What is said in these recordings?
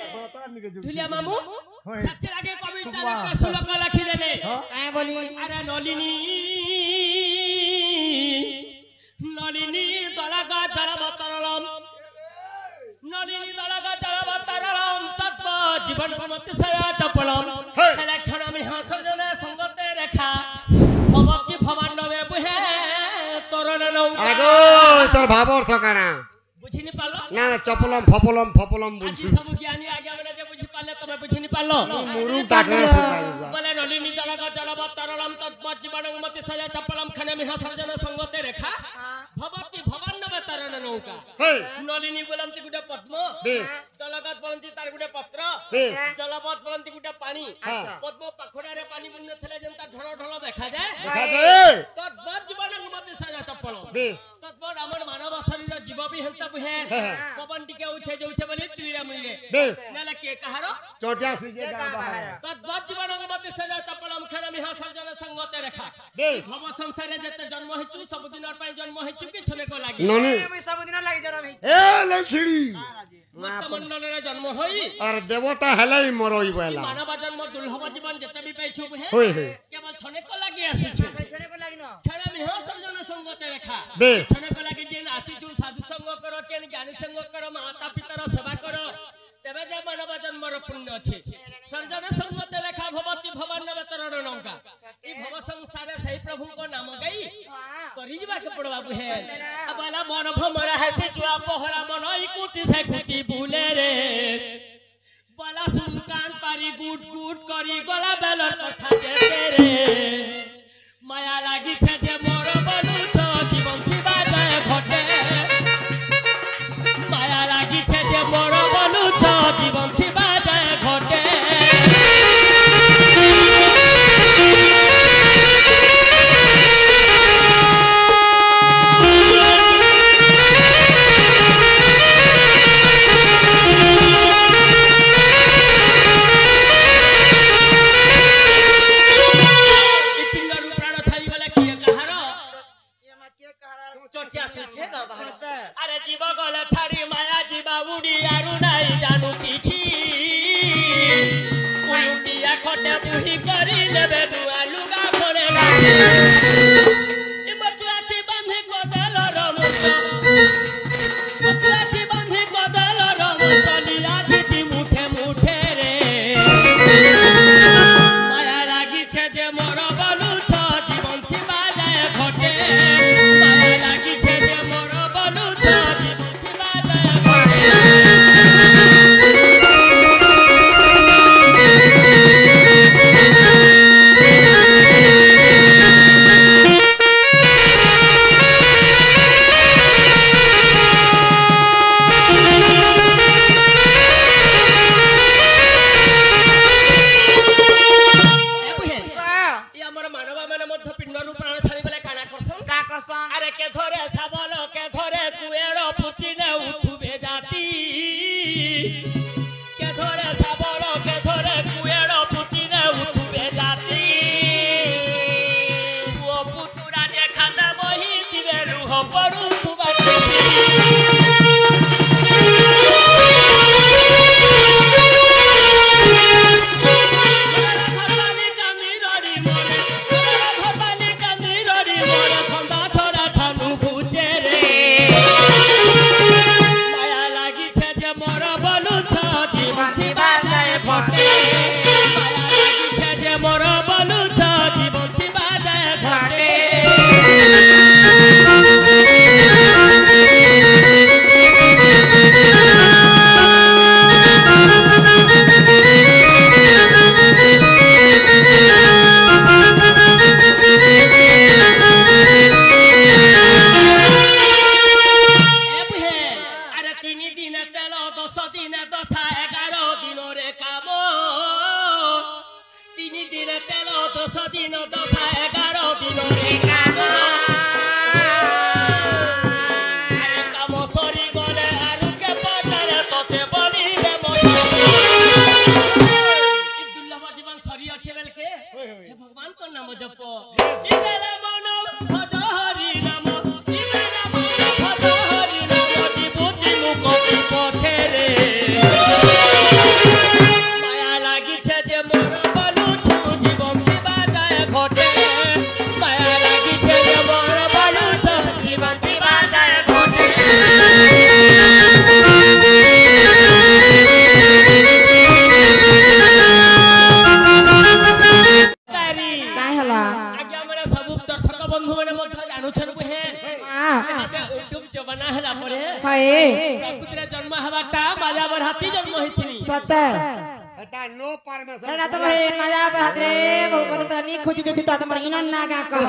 धुलिया मामू सच्चे लागे कविता के श्लोक लिखि देले काय बोली अरे नलिनी नलिनी दलगा जलवतरलम नलिनी दलगा जलवतरलम तत्व जीवन भमति सया तपलम खेला क्षण में हसर जने संगते रेखा भवति भवानवे बुहे तोरण नौ आगो तोर भाव अर्थ काना बुझिनि पालो ना ना चपलम फपलम फपलम आज बुझी सब ज्ञानी आगे हमने जे बुझि पाले तमे बुझिनि पालो मुरु टाकरा बोले नलिनी दलगा जलवतरलम तत्व जीवन भमति सया तपलम क्षण में हसर जने संगते रेखा भवति भवानवे तोरण नौका नलिनी बोलंती गुटे पद्म दलगत बोलंती तार गुटे पत्र जलवत बोलंती गुटे पानी पद्म पाखडा रे पानी बुंदे थले जनता ढळ ढळ देखा जाए तद्वत जीवन मते सजा तपल तद्वत हमर मानव शरीर जीव भी हंता बुहे पवन टिके उछे जे उछे बोली तुइरा मुइरे नाले के कहारो चोटिया सिजे गा बाहर तद्वत जीवन मते सजा तपल हम खेण मिहा सर्जन संगते रेखा भव संसारे जते जन्म हेचु सब दिन पय जन्म हेचु कि छले को लागी ननी सब दिन लागि जरा भाई ए लछड़ी मंडल रे जन्म होई अरे देवता हलाई मरोई बेला मानव जन्म दुर्लभ जीवन जते भी पैछु बुहे होय हे केवल छने को लागि आसीछु छने को लागि न खेण मिहा सर्जन संगते रेखा छने को लागि जेन आसीछु साधु संग करो चेन ज्ञानी संग करो माता पितार सेवा करो तबे जे मानव जन्मर पुण्य अछि सर्जन संगते रेखा भवति भवानवे तरण नौका ई भव संसारे सही प्रभु को नाम गई करि जबा के पड़वा बुहे अबाला मन भमरा हसे जुआ पहरा मन इकुति से कुति बुले रे बाला सुकान पारी गुड गुड करी गला बेलर कथा जेते रे माया लागि छे जे मोर बलु छ जीवन की बाजाय घटे माया लागि छे जे मोर बलु छ जीवन की बाजाय घटे अरे जीव गल छाड़ी माया जीवा उड़ी आरु नाई जानू किछि उलुटिया खटे बुही करी लेबे दुआ लुगा घरे लागे ई मचुआती बांधे कोदल रमुत मचुआती बांधे कोदल रमुत लीला छिटी मुठे मुठे रे माया लागी छे जे मोर बलु छ जीवन की बाजाय घटे माया लागी छे जे मोर बलु छ जीवन की बाजाय घटे अरे के धरे साबल के धरे कुएर पुतिले उठुबे जाती के धरे साबल के धरे कुएर पुतिले उठुबे जाती ओ पुतुरा देखा दे बही दिबे लुह पडु तुबाती भगवान को नाम जपो इबेला मन भज हरि नाम इबेला मन भज हरि नाम विभूति मुख पथे रे सत्य এটা নো পারমিশন एडा तमरे माया बहरे बहुत पता नहीं खोजी देती तो तमर इनन नागा कह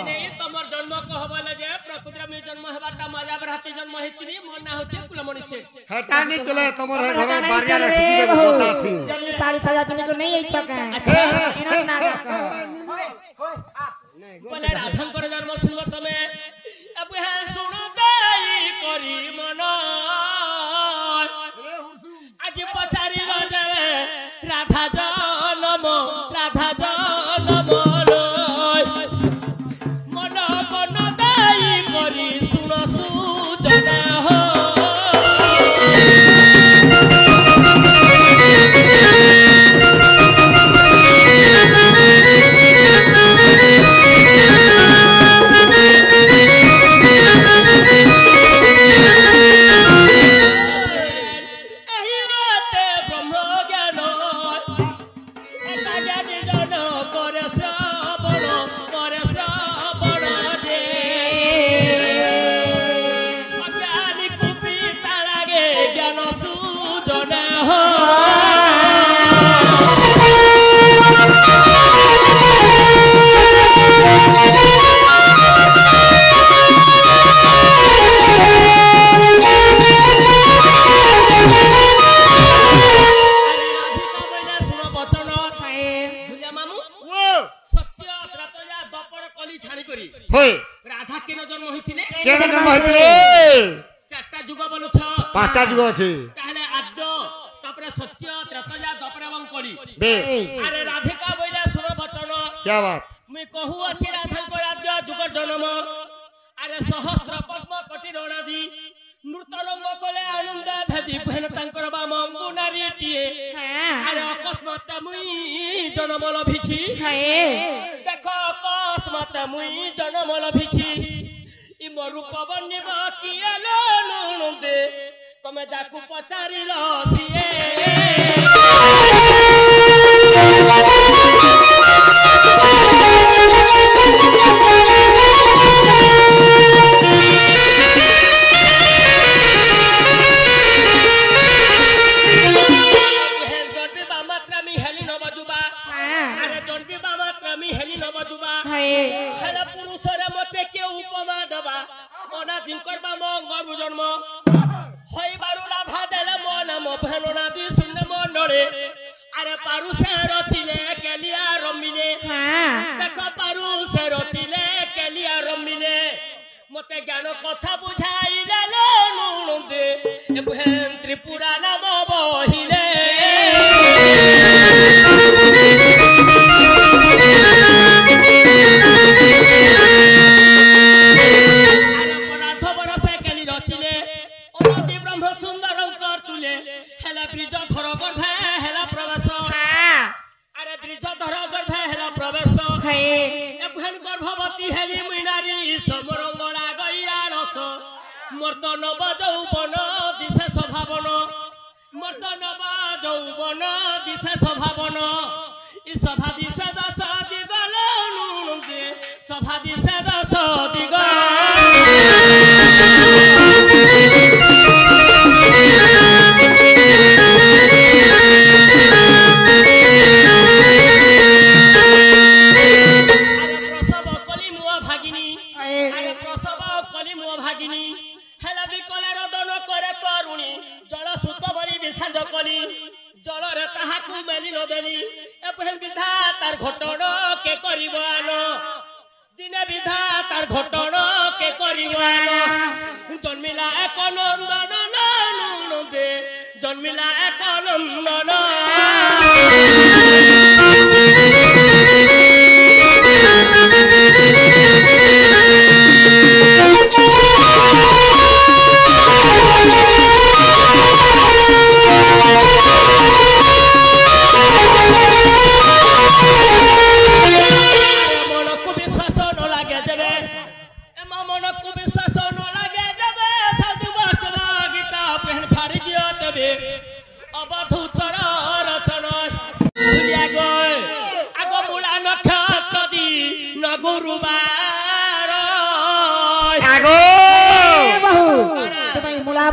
नहीं तमर जन्म कहबले जे प्रकृति में जन्म हेबाटा मजा बरहती जन्म हेतनी मन ना होचे कुल मनुष्य এটা নি চলে তোমার ঘরে नहीं বাড়িয়া चल রে रे কথা बहु থি जल्दी साड़ी सजा पीने को नहीं इच्छा का इनन नागा कह बोले राधांकर जन्म सुनबो तमे अब है सुन गई करी मन आज पचारी गजे राधा जन्म लय मन कोन गई करी सुन सुजना हो राधा के जन्म होइथिले কে জন্ম হইতে चारटा जुग बोलुछ পাঁচটা যুগ আছে ताहले आद्य तापरे सत्य त्रतया द्वापर एवं कली বে अरे राधिका बोले सुन वचन क्या बात मैं कहू अछि राधा को आद्य जुग जन्म अरे सहस्त्र पद्म कोटि रणादि नृत्य रंग कले आनंद भेदी बहन तांकर बा मंगु नारीटिए अरे अकस्मात मुई जन्म लभिछि देखो अकस्मात मुई जन्म लभिछि इ मरु पवन निबा किए लो दे तमे जाकू पचारिल सिए जन्म राधा देले मो नाम भेणना दी सुनने मंडले अरे पारु से रचिले केलिया रमिले देखो पारु से रचिले केलिया रमिले मते ज्ञान कथा बुझाइले नुन दे ए भेन त्रिपुरा नाम बहिले गर्भवती हेली मुनारी समरंगला गैया रस मर्दन यौवन दिशे स्वभावन मर्दन यौवन दिशे स्वभावन इ सभा दिशे दश दिगल दे सभा दिशे दश दिगल जलरे ताहाकू मेली नदेली ए पहल विधा तार घटण के करिवान दिने विधा तार घटण के करिवान जन्मिला एक नंदन नंदन दे जन्मिला एक नंदन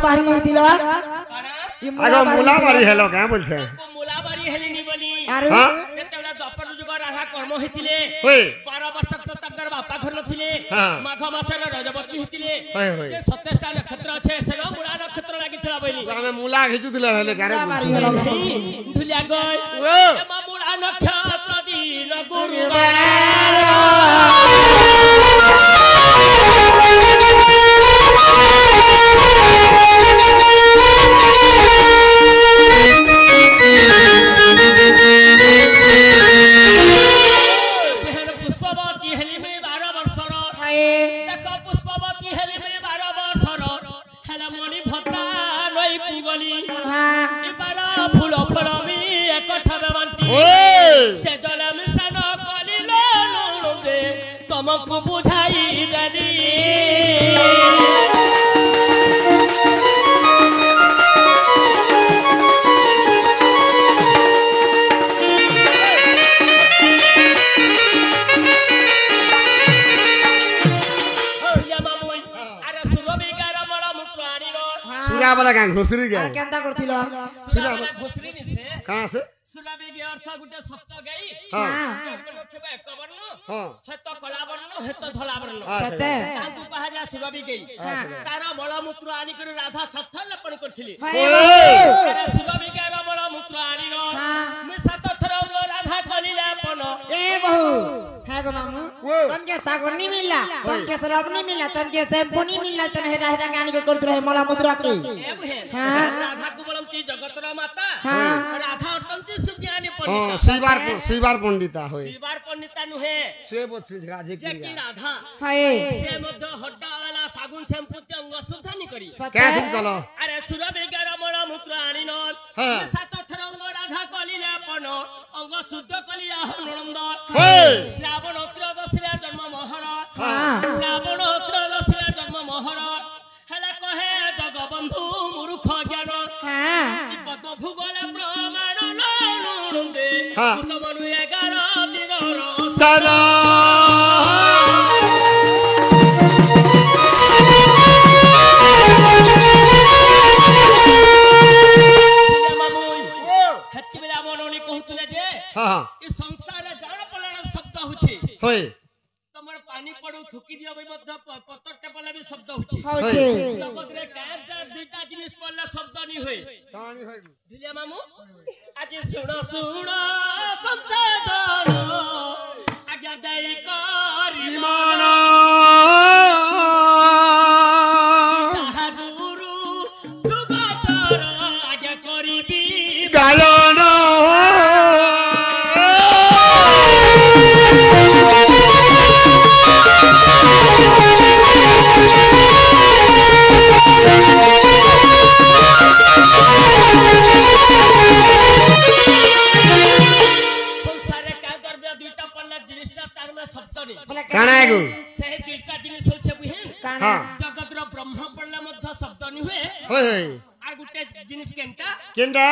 बाहरी दिलवा আগে মুলা বাড়ি হেলো কে বলছে মুলাবাড়ি হেলিনি বলি আরে হ্যাঁ যেତେବେଳେ ଦ୍ୱାପର ଯୁଗ ରାଧା କର୍ମ ହେଇଥିଲେ ହୋଇ 12 ବର୍ଷ ତ ତାଙ୍କର ବାପା ଘର ନଥିଲେ ହଁ। ମାଘ ମାସରେ ରଜବତୀ ହେଇଥିଲେ ହୋଇ ହୋଇ ଯେ 27ଟା ନକ୍ଷତ୍ର ଅଛି ସେନ ମୁଳା ନକ୍ଷତ୍ର ଲାଗିଥିଲା ବୋଲି ଆମେ ମୁଲା ঘিচুଥିଲେ হেলে গারে বাড়ি হলো ধুলিয়া গয় ও এমা মুଳା ନକ୍ଷତ୍ର ଦିନ ଗୁରୁବାର ବିହାନ ପୁଷ୍ପବତୀ ହେଲି ମେ 12 ବର୍ଷର ଦେଖ ପୁଷ୍ପବତୀ ହେଲି ମେ 12 ବର୍ଷର ହେଲା ମଣି ଭତ୍ତା ନଈ କୁଗଲି ଏବାର ଫୁଲ ଫଳ ବି ଏକଠାରେ ବାଣ୍ଟି ওই ସେ ଜଳ ମିଶାନ କଲିଲେ ନୁଣେ ତମକୁ ବୁଝାଇ ଦେଲି আরে সুরবিকার মল মূত্র আনিল সুরা বলা গান ঘুসরি গে কেনটা করছিল ঘুষরি নিছে কাঁ আছে সুলাবিকে অর্থ গুটে সপ্ত গাই হ্যাঁ ଥିବା ଏକ ବର୍ଣ୍ଣ হ্যাঁ ହେତ କଳା ବର୍ଣ୍ଣ ହେତ ଧଳା ବର୍ଣ୍ଣ ସତେ ତାଙ୍କୁ କୁହାଯାଏ ସୁରବିକେ ତାର ମଳମୂତ୍ର ଆଣିକରି ରାଧା ସଥ ଲେପନ କରିଥିଲି ଆରେ ସୁରବିକାର ମଳମୂତ୍ର ଆଣିଲ ମୁଁ 7 ଥର ରାଧା କଲି ଲେପନ ए बहू है गो मामू तुमके सागुन नहीं मिला तुमके शराब नहीं मिला तुमके शैम्पू नहीं मिला तुम हेरा हेरा गानी को करत रहे मला मुद्रा के ଏ ବୁହେन हाँ। ରାଧା କୁ ବୋଲନ୍ତି ଜଗତର ମାତା हाँ। ରାଧା ଅଟନ୍ତି ସୁଜ୍ଞାନୀ হ্যাঁ ପଣ୍ଡିତା শিবার পণ্ডিতা হই ଶିବାର ପଣ୍ଡିତା ନୁହେଁ সে বছর রাজে ଯେ କି ରାଧା हाय ସେ ମଧ୍ୟ ହड्डा वाला ସାଗୁନ শ্যাম্পୁ ଅଙ୍ଗ ଶୁଦ୍ଧାନି କରି কে सते ঠিক কল আরে সুরবিকার মূত্র আনিল হ্যাঁ। 7 ଥର ଅଙ୍ଗ ରାଧା କଲି ଲେପନ ଅଙ୍ଗ ଶୁଦ୍ଧ କଲି ଆନନ୍ଦ হই ଶ୍ରାବଣ ତ୍ରୟୋଦଶୀରେ ଜନ୍ମ ମହର हाँ ଶ୍ରାବଣ ତ୍ରୟୋଦଶୀରେ ଜନ୍ମ ମହର ହେଲେ କହେ ଜଗବନ୍ଧୁ ମୂର୍ଖ ଜ୍ଞାନ हाँ ପଦ୍ମ ଭୂଗୋଳ ପ୍ରମାଣ ଲୁଣୁଣ୍ଡେ ହଁ। କୁଟମନୁ 11 ଦିନର সারা ମାମୁଇ ହେତି ବେলা ମନୋନି କହୁଥିଲେ ଯେ হ্যাঁ ଏ ସଂସାରରେ ଜାଣ ପଲଣ ଶବ୍ଦ ହଉଛି হই ତମର ପାଣି ପଡୁ ଥୁକି ଦିଅ ବି ମଧ୍ୟ ପତରଟେ ପଡିଲେ ବି ଶବ୍ଦ ହଉଛି होचे ଜଗତରେ କାଁଟା ଦୁଇଟା ଜିନିଷ ପଡିଲେ ଶବ୍ଦ ନି ହୁଏ কাহানি হই ঢিলিয়া মামু আজ শুণ শুণ সন্ত জন আজ্ঞা দেই করি ইমান তাহা গুরু দুগচর আজ্ঞা করিবি গায়ন সংসারে কা করবে দুইটা পড়লে জিনিসটা তার মে শব্দ নি কানা গো সেই দুইটা জিনিস হচ্ছে বুঝেন काना হ্যাঁ জগতর ব্রহ্ম পড়লে মধ্য শব্দ নি হুয়ে হই হই আর গুটে জিনিস কেনটা কেন্ডা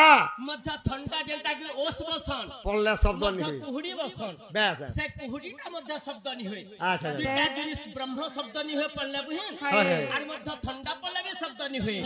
মধ্য ঠন্ডা যেটা কি ওস বসন পড়লে শব্দ নি মধ্য হই কুহুড়ি বসন ব্যাস সে কুহুড়িটা মধ্য শব্দ নি হুয়ে আচ্ছা দুইটা জিনিস ব্রহ্ম শব্দ নি হুয়ে পড়লে বুঝেন হয় হয় আর মধ্য ঠন্ডা পড়লে भी শব্দ নি হুয়ে